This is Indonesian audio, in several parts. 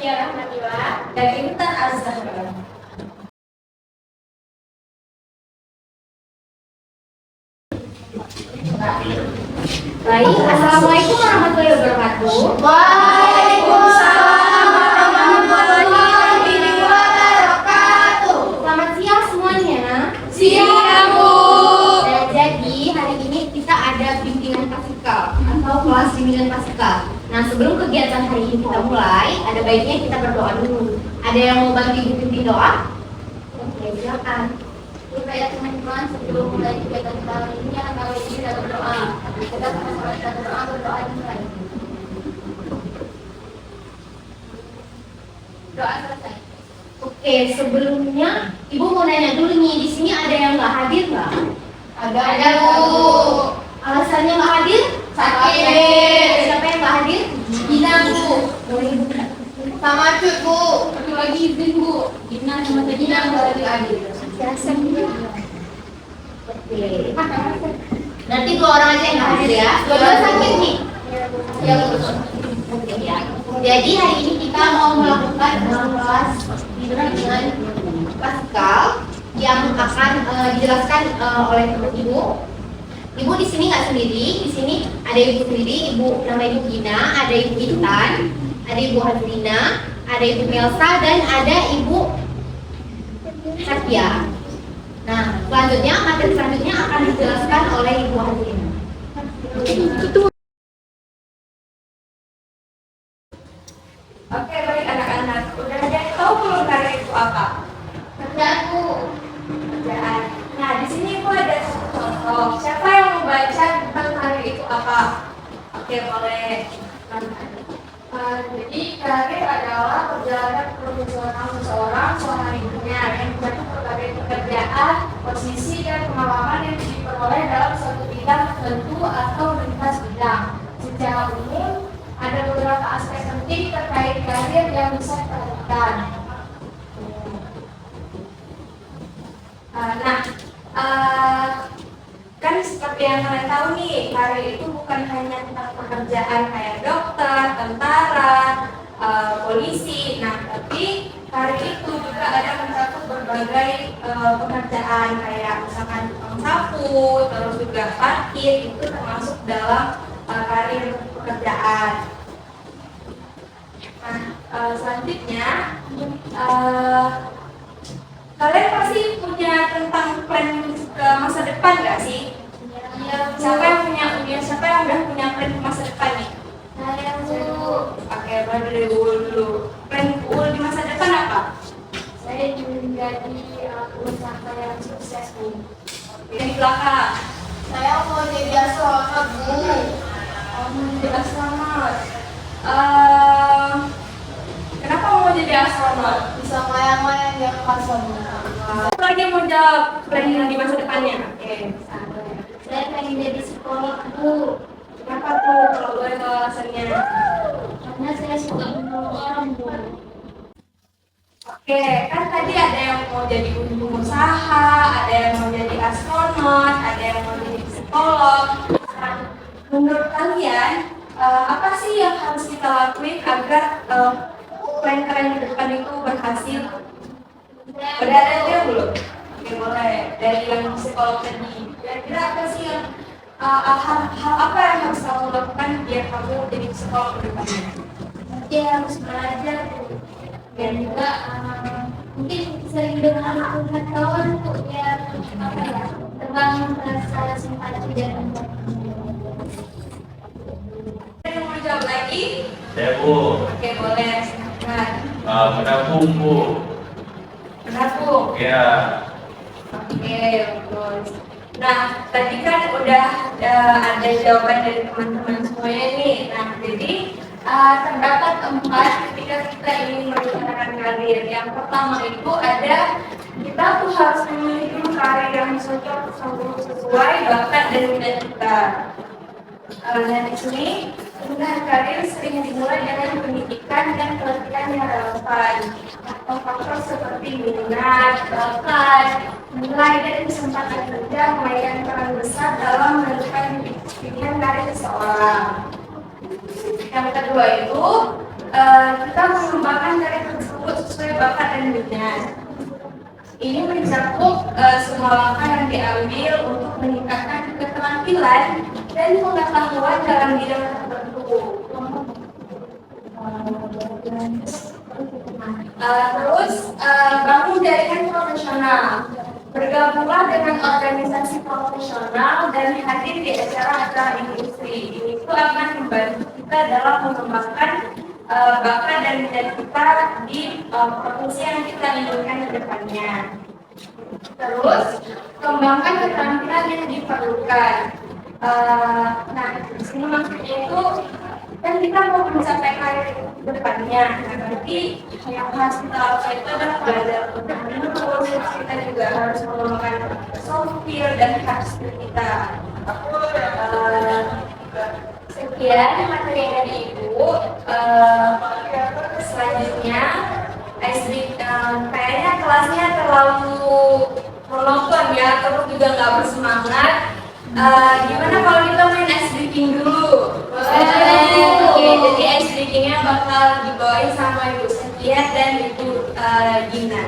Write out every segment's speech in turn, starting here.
Sofia Rahmatullah dan Intan Az-Zahra. Baik, Assalamualaikum warahmatullahi wabarakatuh. Waalaikumsalam warahmatullahi wabarakatuh. Selamat siang semuanya. Siang, Bu. Nah, jadi hari ini kita ada bimbingan paskah atau kelas bimbingan paskah. Nah, sebelum kegiatan hari ini kita mulai, ada baiknya kita berdoa dulu. Ada yang mau bantu ibu pimpin doa? Oke, silakan. Supaya teman-teman sebelum mulai kegiatan kita hari ini kami ini kita berdoa. Kita sama-sama kita berdoa dimulai. Doa selesai. Oke, sebelumnya ibu mau nanya dulu nih, di sini ada yang nggak hadir nggak? Ada, Bu. Alasannya nggak hadir? Sakit. Siapa yang nggak hadir? Gina, Bu. Boleh ibu. Sama Cut, Bu. Satu lagi izin, Bu. Gina sama Gina nggak lagi hadir. Oke. Nanti 2 orang aja yang nggak hadir ya. Dua sakit nih. Ya, Bu. Oke ya. Jadi hari ini kita mau melakukan kelas bimbingan paskah yang akan dijelaskan oleh teman ibu. Ibu di sini nggak sendiri, di sini ada ibu sendiri, ibu nama ibu Gina, ada ibu Intan, ada ibu Hazlina, ada ibu Melsa dan ada ibu Satya. Nah, selanjutnya materi selanjutnya akan dijelaskan oleh ibu Hazlina. Oke, baik anak-anak. Udah ada yang tahu belum karya itu apa? Kerjaan, Bu. Kerjaan. Nah, di sini ibu ada satu contoh. Siapa yang mau baca tentang karya itu apa? Oke, boleh. Jadi karir adalah perjalanan profesional seseorang selama hidupnya yang mencakup berbagai pekerjaan, posisi dan pengalaman yang diperoleh dalam suatu bidang tertentu atau lintas bidang. Secara umum, ada beberapa aspek penting terkait karir yang bisa diperhatikan. Kan seperti yang kalian tahu nih, karir itu bukan hanya tentang pekerjaan kayak dokter, tentara, polisi. Nah, tapi karir itu juga ada mencakup berbagai pekerjaan kayak misalkan tukang sapu, terus juga parkir, itu termasuk dalam karir pekerjaan. Nah, selanjutnya kalian pasti punya tentang plan ke masa depan nggak sih? Iya, Bu. Siapa yang udah punya plan ke masa depan nih? Saya, Bu. Oke, mulai dari Uul dulu. Plan Uul di masa depan apa? Saya ingin menjadi pengusaha yang sukses, Bu. Oke, yang di belakang. Saya mau jadi astronot, Bu. Jadi astronot. Kenapa mau jadi astronot? Bisa mayang-mayang di angkasa, Bu. Satu lagi yang mau jawab plan di masa depannya. Oke. Saya pengen jadi psikolog, Bu. Kenapa tuh kalau boleh tahu alasannya? Karena saya suka menolong orang, Bu. Oke, kan tadi ada yang mau jadi pengusaha, ada yang mau jadi astronot, ada yang mau jadi psikolog. Nah, menurut kalian, apa sih yang harus kita lakuin agar plan kalian ke depan itu berhasil? Udah ada dia belum? Oke, boleh. Dari yang psikolog tadi, kira-kira apa sih yang hal apa yang harus kamu lakukan biar kamu jadi psikolog ke depannya? Dia harus belajar, Bu. Dan juga mungkin sering dengar pengetahuan, Bu, biar apa ya, terbangun rasa simpati dan empati. Ada yang mau jawab lagi? Saya Bu, Oke, boleh. Silakan. menabung Bu. Menabung. Ya, Oke, bagus. Nah, tadi kan udah ada jawaban dari teman-teman semuanya nih. Nah, jadi terdapat 4 ketika kita ingin merencanakan karir. Yang pertama itu ada kita tuh harus memiliki karir yang sesuai bakat dan minat kita. Dan di sini pemilihan karir sering dimulai dengan pendidikan dan pelatihan yang relevan atau faktor seperti minat, bakat, nilai dan kesempatan kerja memainkan peran besar dalam menentukan pilihan karir seseorang. Yang kedua itu kita mengembangkan karya tersebut sesuai bakat dan minat. Ini mencakup semua langkah yang diambil untuk meningkatkan keterampilan dan pengetahuan dalam bidang tertentu. Terus bangun jaringan profesional. Bergabunglah dengan organisasi profesional dan hadir di acara-acara industri. Ini itu akan membantu kita dalam mengembangkan bakat dan minat kita di profesi yang kita inginkan ke depannya. Terus kembangkan keterampilan yang diperlukan. Nah, di sini maksudnya itu kan kita mau mencapai karir ke depannya. Nah, berarti yang harus kita lakukan itu adalah belajar. Terus kita juga harus mengembangkan soft skill dan hard skill kita. Sekian materi dari Ibu. Selanjutnya, kayaknya kelasnya terlalu monoton ya, terus juga nggak bersemangat. Gimana kalau kita main ice breaking dulu? Oke, jadi ice breakingnya bakal dibawain sama Ibu Setia dan Ibu Gina.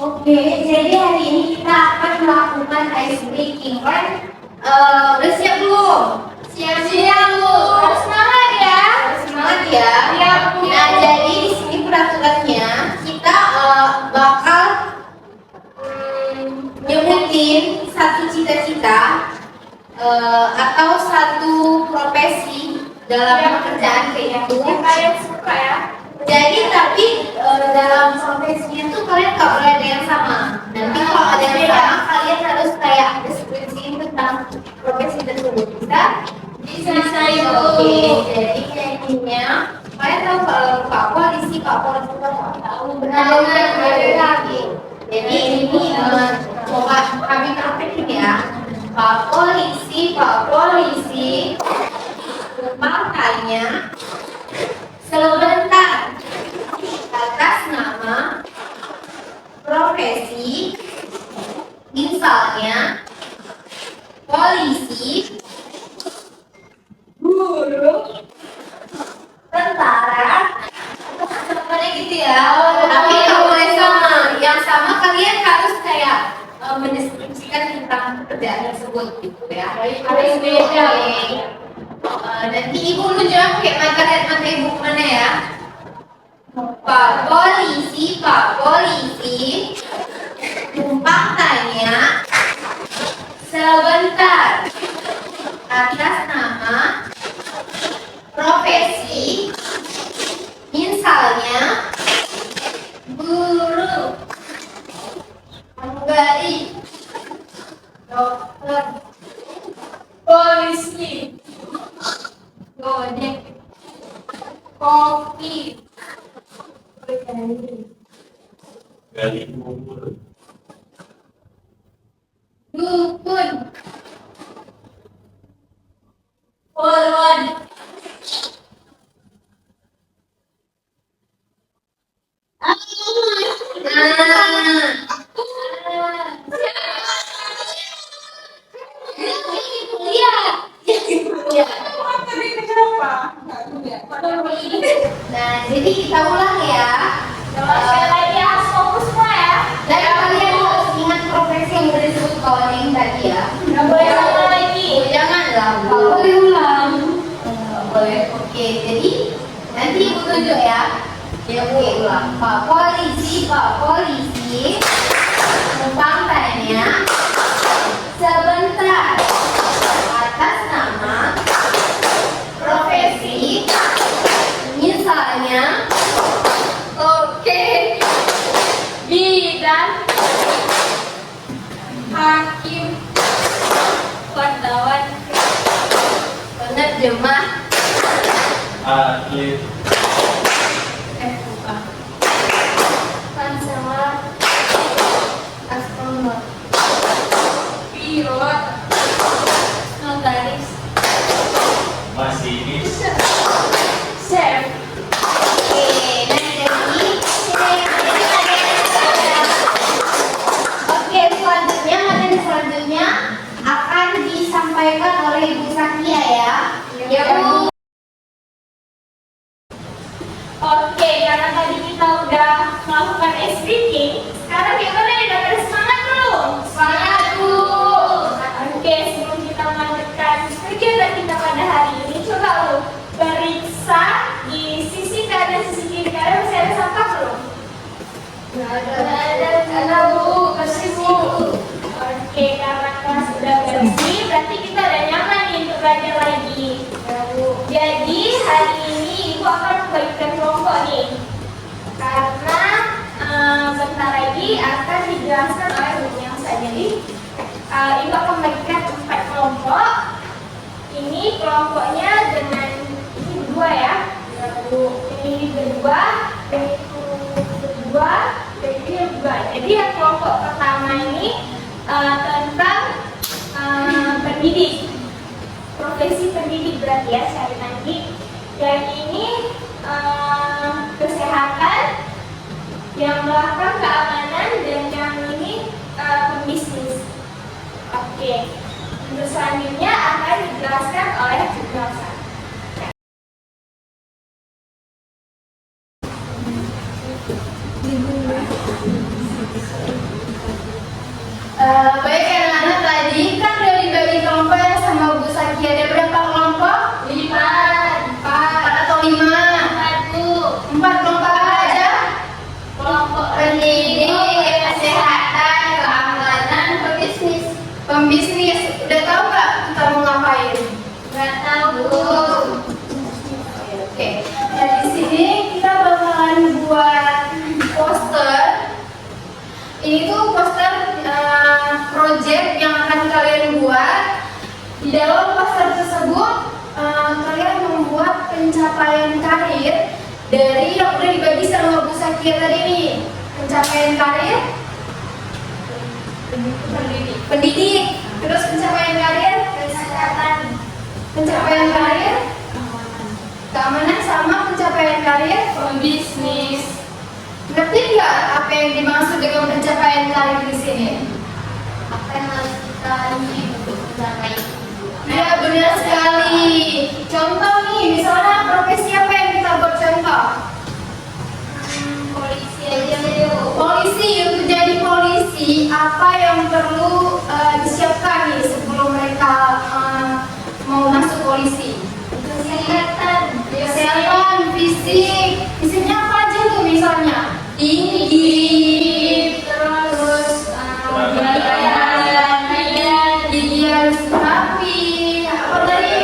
Oke, jadi hari ini kita akan melakukan ice breaking, kan? Udah siap belum? Siap Bu. Harus semangat ya. Harus semangat ya. Nah, jadi di sini peraturannya kita bakal nyebutin satu cita-cita atau satu profesi dalam pekerjaan kayak itu. Kalian suka ya? Jadi tapi dalam profesinya tuh kalian gak boleh ada yang sama. Nanti kalau ada yang sama kalian harus kayak deskripsiin tentang profesi tersebut. Bisa? Bisa Ibu. Oke, jadi intinya kalian tahu Pak Polisi tahu benar. Jadi ini coba kami praktekin ya. Pak Polisi tanya sebentar atas nama profesi, misalnya polisi, guru, tentara, seperti gitu ya. Tapi nggak boleh sama. Yang sama kalian harus kayak mendeskripsikan tentang pekerjaan tersebut gitu ya. Harus beda. Nanti Ibu nunjuk pakai mata Ibu mana ya? Pak Polisi, numpang tanya sebentar atas nama profesi, misalnya guru, pramugari, dokter, polisi, gojek, kopi, Gali kubur. dukun, polwan, Nah, jadi kita ulang ya. Sekali lagi harus fokus semua ya. Dan kalian harus ingat profesi yang udah disebut calling tadi ya. Nggak boleh salah lagi. Jangan lah, nggak boleh ulang. Nggak boleh. Oke, jadi nanti Ibu tunjuk ya. Ya, oke, ulang. Pak Polisi, numpang tanya sebentar atas nama profesi, misalnya Bidan, hakim, wartawan, penerjemah, Akhir. konselor, astronom, pilot, notaris. Masinis. chef. Oke, nah jadi oke, selanjutnya materi selanjutnya akan disampaikan oleh Ibu Sakia ya. Ya Bu. Oke, karena tadi kita udah melakukan ice breaking, sekarang gimana ya? Udah pada semangat belum? Semangat, Bu! Oke, sebelum kita melanjutkan kegiatan kita pada hari ini, coba lu periksa di sisi kanan, sisi kiri kanan masih ada sampah belum? Nggak ada, Bu. Bersih, Bu. Oke, karena kelas sudah bersih, berarti kita udah nyaman nih untuk belajar lagi. Jadi hari ini Ibu akan membagikan kelompok nih, karena bentar lagi akan dijelaskan oleh Bu yang saya. Jadi Ibu akan membagikan 4 kelompok. Ini kelompoknya dengan ini berdua ya. Ini berdua, ini berdua, ini berdua. Jadi yang kelompok pertama ini tentang pendidik, profesi pendidik berarti ya saya nanti. Yang ini kesehatan, yang belakang keamanan, dan yang ini pembisnis. Oke, untuk selanjutnya akan dijelaskan oleh Bu Rosa. Baik anak-anak, tadi kan udah dibagi kelompok ya sama Bu Saki. Ada berapa kelompok? 4 atau 5? 4 kelompok apa aja? Kelompok Pendidik, kesehatan, keamanan, pembisnis. Pembisnis, udah tahu nggak kita mau ngapain? nggak tahu, Bu. Oke, nah di sini kita bakalan buat poster. Ini tuh poster project yang akan kalian buat. Di dalam poster tersebut kalian membuat pencapaian karir dari yang udah dibagi sama Bu Sakia tadi nih. Pencapaian karir pendidik, terus pencapaian karir Kesehatan, pencapaian karir keamanan, sama pencapaian karir pembisnis. Ngerti nggak apa yang dimaksud dengan pencapaian karir di sini? Apa yang harus kita lalui untuk mencapai itu? Ya benar sekali. Contoh nih, misalnya profesi apa yang kita buat contoh? Polisi aja yuk. Polisi. Untuk jadi polisi, apa yang perlu disiapkan nih sebelum mereka mau masuk polisi? Kesehatan, Kesehatan, fisik. Fisiknya apa aja tuh misalnya? Tinggi, terus gigi harus rapi, apa tadi?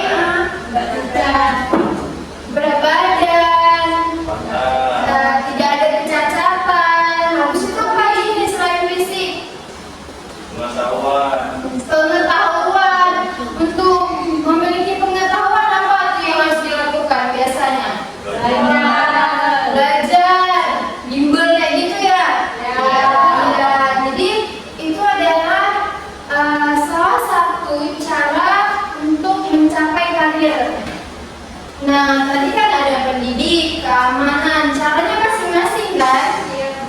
Berat badan, tidak ada kecacatan. Habis itu apa lagi nih selain fisik? Pengetahuan. Untuk memiliki pengetahuan apa tuh yang harus dilakukan biasanya? Belajar, bimbel kayak gitu ya. Ya, jadi itu adalah salah satu cara untuk mencapai karir. Nah, tadi kan ada pendidik, keamanan, caranya masing-masing kan?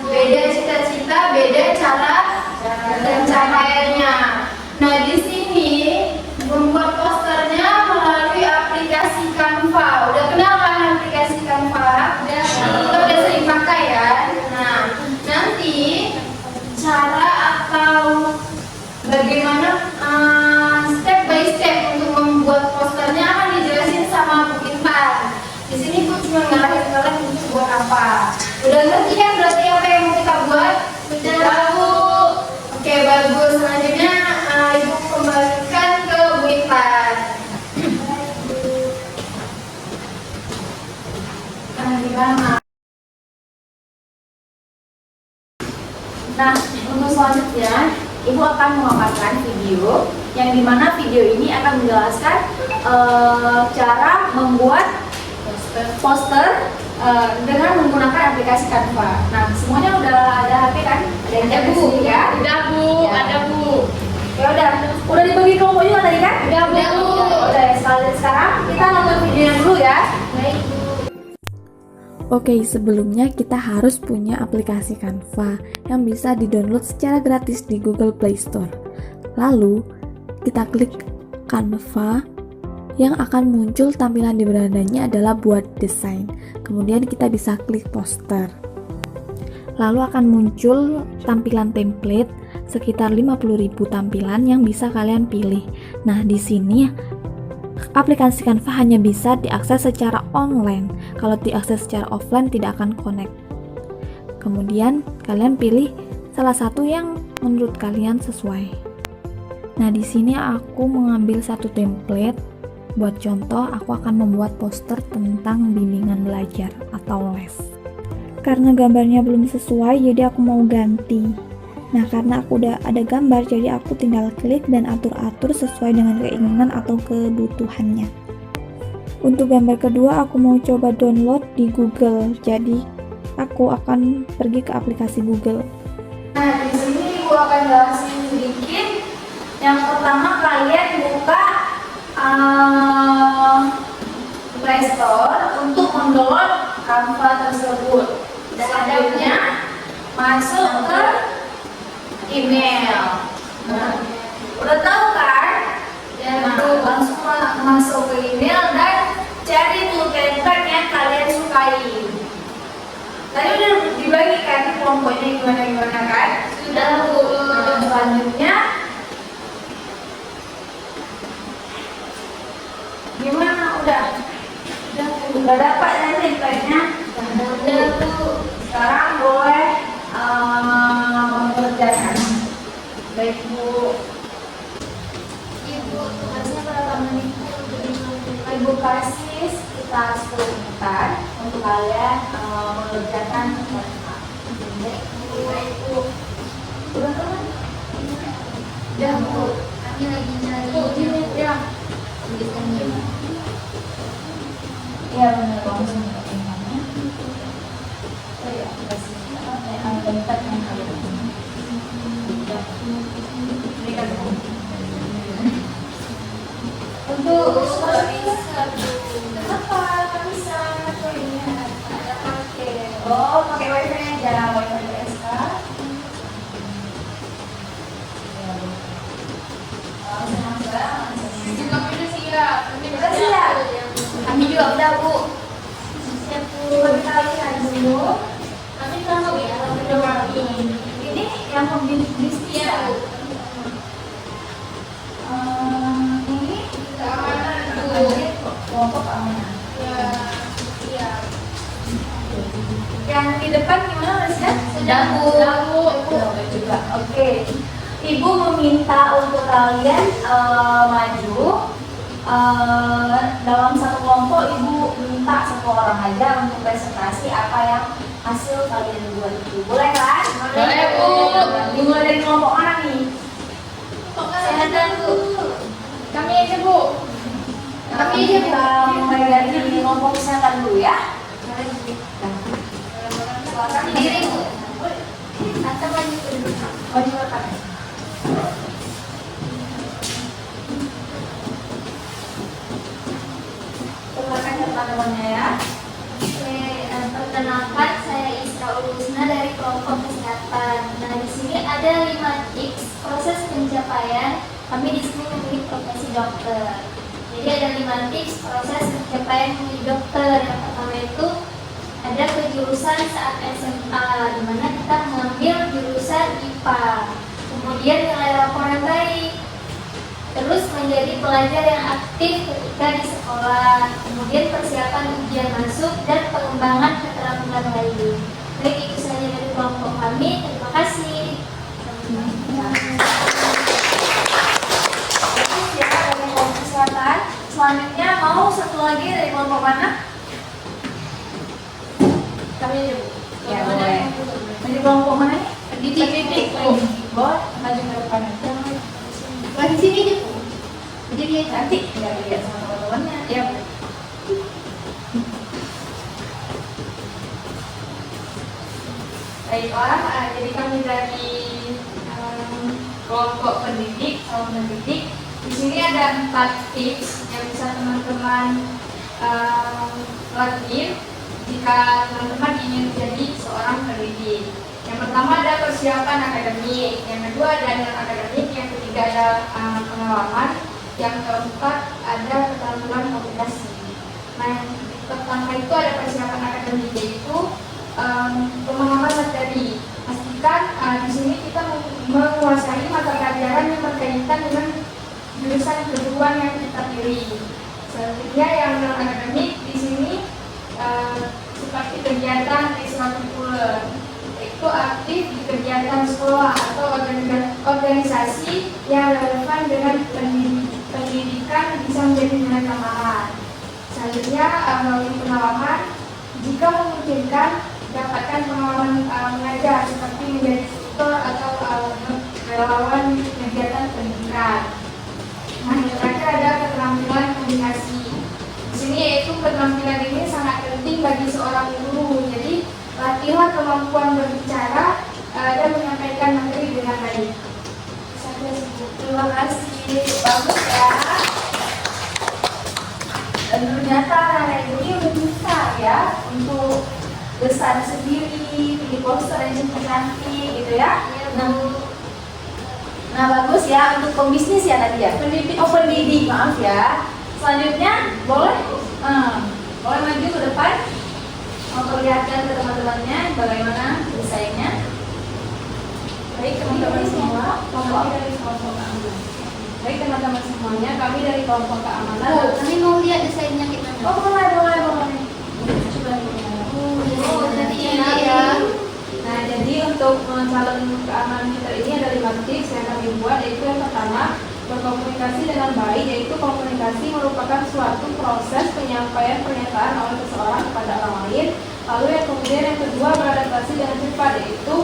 Beda cita-cita, beda cara pencapaiannya. Nah, di sini membuat posternya melalui aplikasi Canva. Udah kenal kan aplikasi Canva? Kita udah sering pakai ya. Nah, nanti cara atau bagaimana step by step untuk membuat posternya akan dijelasin sama Bu Intan. Di sini Bu cuma ngarahin kalian untuk buat apa. Udah ngerti kan berarti apa yang mau kita buat? Sudah, Bu. Oke, bagus. Selanjutnya Ibu kembalikan ke Bu Intan. Nah, untuk selanjutnya Ibu akan memaparkan video yang dimana video ini akan menjelaskan cara membuat poster dengan menggunakan aplikasi Canva. Nah, semuanya udah ada HP kan? Ada yang Ada, Bu. sendiri ya? Udah, Bu. Ya. Ada, Bu. Ya udah dibagi kelompok juga tadi kan? Udah, Bu. Udah, sekarang kita nonton videonya dulu ya. Baik, Bu. Oke, sebelumnya kita harus punya aplikasi Canva yang bisa di-download secara gratis di Google Play Store. Lalu, kita klik Canva Yang akan muncul tampilan di berandanya adalah buat desain. Kemudian kita bisa klik poster. Lalu akan muncul tampilan template sekitar 50.000 tampilan yang bisa kalian pilih. Nah, di sini aplikasi Canva hanya bisa diakses secara online. Kalau diakses secara offline tidak akan connect. Kemudian kalian pilih salah satu yang menurut kalian sesuai. Nah, di sini aku mengambil satu template. Buat contoh, aku akan membuat poster tentang bimbingan belajar atau les. Karena gambarnya belum sesuai, jadi aku mau ganti. Nah, karena aku udah ada gambar, jadi aku tinggal klik dan atur-atur sesuai dengan keinginan atau kebutuhannya. Untuk gambar kedua, aku mau coba download di Google. Jadi, aku akan pergi ke aplikasi Google. Nah, di sini Ibu akan jelasin sedikit. Yang pertama, kalian buka Play Store untuk mendownload Canva tersebut. Selanjutnya masuk ke email. Nah, udah tahu kan? Langsung masuk ke email dan cari tuh template yang kalian sukai. Tadi udah dibagi kan kelompoknya gimana kan? Sudah Bu. Selanjutnya gimana? Udah dapat ya template-nya? Udah Bu. Sekarang boleh mengerjakan. Baik Bu. Ibu tugasnya berapa menit Ibu kasih sekitar 10 menitan untuk kalian mengerjakan Canva. Baik Bu. Udah kan? Udah Bu. kami lagi nyari Ya. tulisannya. Iya benar langsung mengerjakannya. Oh ya, kasih tempat yang kalian. Berikan Bu. Untuk kenapa nggak bisa lihat? Ada pakai. Oh, pakai wifi aja, wifi PSK. Udah siap. Kami juga udah Bu. Siap Bu. Coba kita lihat dulu. Kami tahu ya kami udah Ini yang pembisnis ya. Ini kelompok keamanan. Yang di depan gimana Mas ya? Sudah Bu. Sudah juga. Oke. Ibu meminta untuk kalian maju dalam satu kelompok. Ibu minta satu orang aja untuk presentasi apa yang hasil kalian buat itu. Boleh kan? Boleh, Bu. Dimulai dari kelompok mana nih? Kesehatan Bu. Kami aja Bu. Kami aja kita mulai dari kelompok kesehatan dulu ya. Silakan diri Bu. Atau maju ke depan. Maju ke kanan. Silakan teman-temannya ya. Oke, perkenalkan saya Isra Ulusna dari kelompok kesehatan. Nah, di sini ada 5 tips proses pencapaian kami di sini memilih profesi dokter. Jadi ada 5 tips proses pencapaian menjadi dokter. Yang pertama itu ada kejurusan saat SMA, di mana kita mengambil jurusan IPA. Kemudian nilai rapor yang baik. Terus menjadi pelajar yang aktif ketika di sekolah. Kemudian persiapan ujian masuk dan pengembangan keterampilan lain. Baik, itu saja dari kelompok kami. Terima kasih. Ya, dari kelompok kesehatan. Selanjutnya mau satu lagi dari kelompok mana? Kami aja Bu. Ya boleh. Dari kelompok mana nih? Pendidik. Boleh maju ke depan aja. Di sini aja Bu. Jadi dia Nanti biar lihat sama teman-temannya. Ya. Baiklah, jadi kami dari kelompok pendidik, calon pendidik. Di sini ada 4 tips yang bisa teman-teman lakuin jika teman-teman ingin menjadi seorang pendidik. Yang pertama ada persiapan akademik, yang kedua ada non akademik, yang ketiga ada pengalaman, yang keempat ada keterampilan komunikasi. Nah, yang pertama itu ada persiapan akademik, yaitu pemahaman materi. Pastikan di sini kita menguasai mata pelajaran yang berkaitan dengan jurusan kejuruan yang kita pilih. Selanjutnya yang non akademik di sini seperti kegiatan ekstrakurikuler, yaitu aktif di kegiatan sekolah atau organisasi yang relevan dengan pendidikan bisa menjadi nilai tambahan. Selanjutnya melalui pengalaman, jika memungkinkan dapatkan pengalaman mengajar seperti menjadi tutor atau relawan kegiatan pendidikan. Nah, yang terakhir ada keterampilan komunikasi. Di sini yaitu keterampilan ini sangat penting bagi seorang guru. Jadi latihan kemampuan berbicara dan menyampaikan materi dengan baik. Terima kasih, bagus ya. Dan ternyata anak ini udah bisa ya untuk desain sendiri, bikin poster yang cantik gitu ya. Nah bagus ya untuk pembisnis ya tadi ya. Pendidik, maaf ya. Selanjutnya boleh maju ke depan, memperlihatkan ke teman-temannya bagaimana desainnya. Baik teman-teman semua, baik teman-teman semuanya, kami dari kelompok keamanan. Kami mau lihat desainnya kita. Oh boleh. Jadi enak ya. Nah, jadi untuk calon keamanan kita ini ada 5 tips yang kami buat, yaitu yang pertama, berkomunikasi dengan baik, yaitu komunikasi merupakan suatu proses penyampaian pernyataan oleh seseorang kepada orang lain. Lalu yang kemudian yang kedua, beradaptasi dengan cepat, yaitu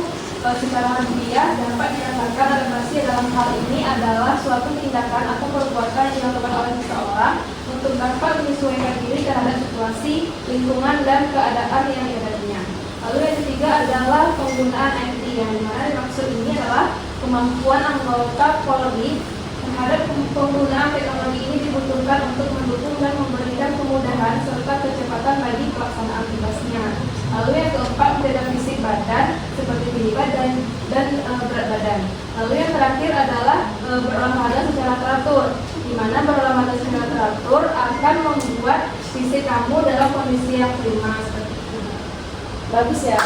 secara harfiah dapat dikatakan adaptasi dalam hal ini adalah suatu tindakan atau perbuatan yang dilakukan oleh seseorang untuk dapat menyesuaikan diri terhadap situasi, lingkungan, dan keadaan yang dihadapinya. Lalu yang ketiga adalah penggunaan MT, yang dimana maksud ini adalah kemampuan anggota Polri terhadap penggunaan teknologi ini dibutuhkan untuk mendukung dan memberikan kemudahan serta kecepatan bagi pelaksanaan tugasnya. Lalu yang keempat, menjaga fisik badan seperti tinggi badan dan berat badan. Lalu yang terakhir adalah berolahraga secara teratur, di mana berolahraga secara teratur akan membuat fisik kamu dalam kondisi yang prima seperti itu. Bagus ya.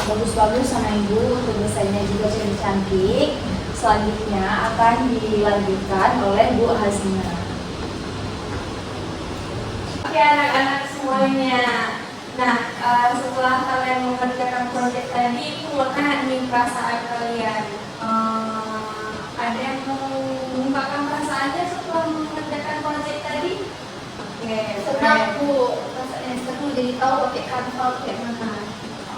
Bagus-bagus sama ibu untuk desainnya juga cantik. Selanjutnya akan dilanjutkan oleh Bu Hasina. Oke anak-anak semuanya. Nah, setelah kalian mengerjakan proyek tadi, gimana nih perasaan kalian? Ada yang mau mengungkapkan perasaannya setelah mengerjakan proyek tadi? Oke, Senang Bu, rasanya seru jadi tahu pakai kanva kayak mana.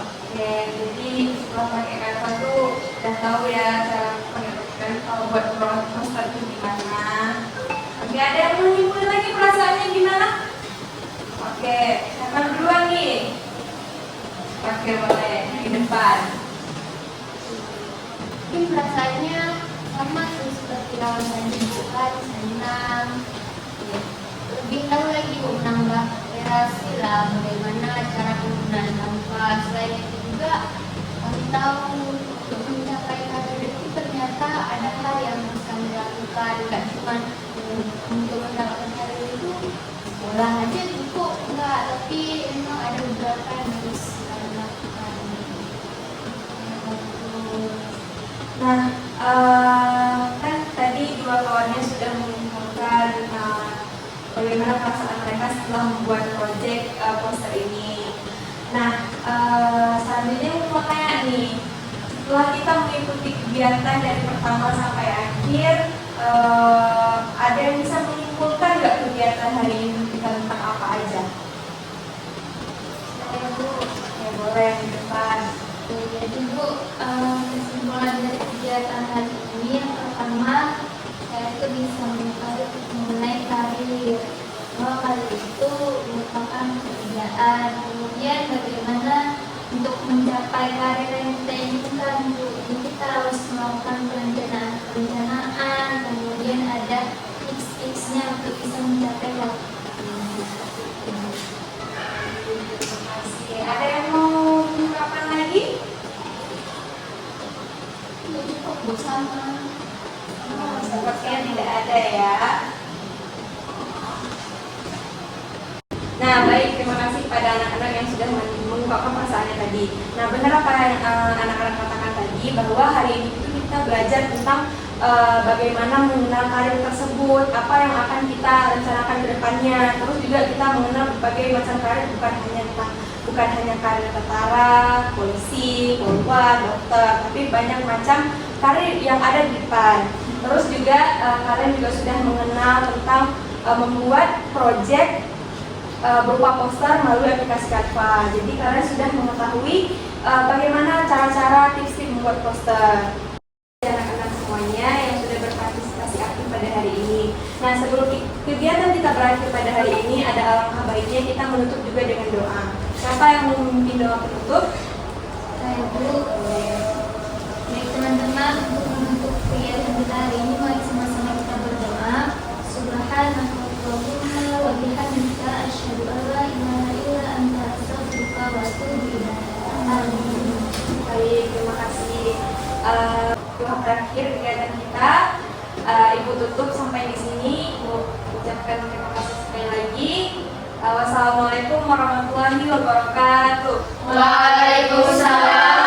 Oke, jadi setelah pakai Canva tuh udah tahu ya cara pakai Canva buat poster itu gimana. Oke, ada yang mau nyimpulin lagi perasaannya gimana? Oke, siapa duluan nih? Oke, boleh di depan. Mungkin perasaannya sama sih seperti lawan tadi, kan senang. Ya. Lebih tahu lagi menambah relasi lah bagaimana cara penggunaan kanva. Selain itu juga kami tahu untuk mencapai karir itu ternyata ada hal yang bisa dilakukan, nggak cuma untuk mendapatkan karir itu sekolah aja cukup, enggak, tapi memang ada beberapa yang harus kita lakukan. Nah, kan tadi dua kawannya sudah mengumpulkan bagaimana perasaan mereka setelah membuat proyek poster ini. Nah, selanjutnya mau tanya nih, setelah kita mengikuti kegiatan dari pertama sampai akhir, ada yang bisa menyimpulkan nggak kegiatan hari ini kita tentang apa aja? Saya Bu, Ya boleh di depan. jadi Bu, kesimpulan dari kegiatan hari ini yang pertama saya itu bisa mengetahui mengenai karir, bahwa karir itu merupakan pekerjaan. Kemudian bagaimana untuk mencapai karir yang kita inginkan Bu, jadi kita harus melakukan perencanaan, kemudian ada tips-tipsnya untuk bisa mencapai karir. Oke, ada yang mau mengungkapkan lagi? Cukup Bu sama. Nah, baik, terima kasih kepada anak-anak yang sudah mengungkapkan perasaannya tadi. Nah, benar apa yang anak-anak katakan tadi, bahwa hari ini itu kita belajar tentang bagaimana mengenal karir tersebut, apa yang akan kita rencanakan ke depannya. Terus juga kita mengenal berbagai macam karir, bukan hanya karir tentara, polisi, polwan, dokter, tapi banyak macam karir yang ada di depan. Terus juga kalian juga sudah mengenal tentang membuat project berupa poster melalui aplikasi Canva. Jadi kalian sudah mengetahui bagaimana cara-cara tips-tips membuat poster. Anak-anak semuanya yang sudah berpartisipasi aktif pada hari ini. Nah, sebelum kegiatan kita berakhir pada hari ini, ada alangkah baiknya kita menutup juga dengan doa. Siapa yang mau memimpin doa penutup? Saya dulu. Baik teman-teman, untuk menutup kegiatan kita hari ini, mari sama-sama kita berdoa. Subhanallahumma wa bihamdika asyhadu an la ilaha illa anta astaghfiruka wa atubu ilaik. Amin. Baik, terima kasih. Terakhir kegiatan kita, Ibu tutup sampai di sini. Ibu ucapkan terima kasih sekali lagi. Wassalamualaikum warahmatullahi wabarakatuh. Waalaikumsalam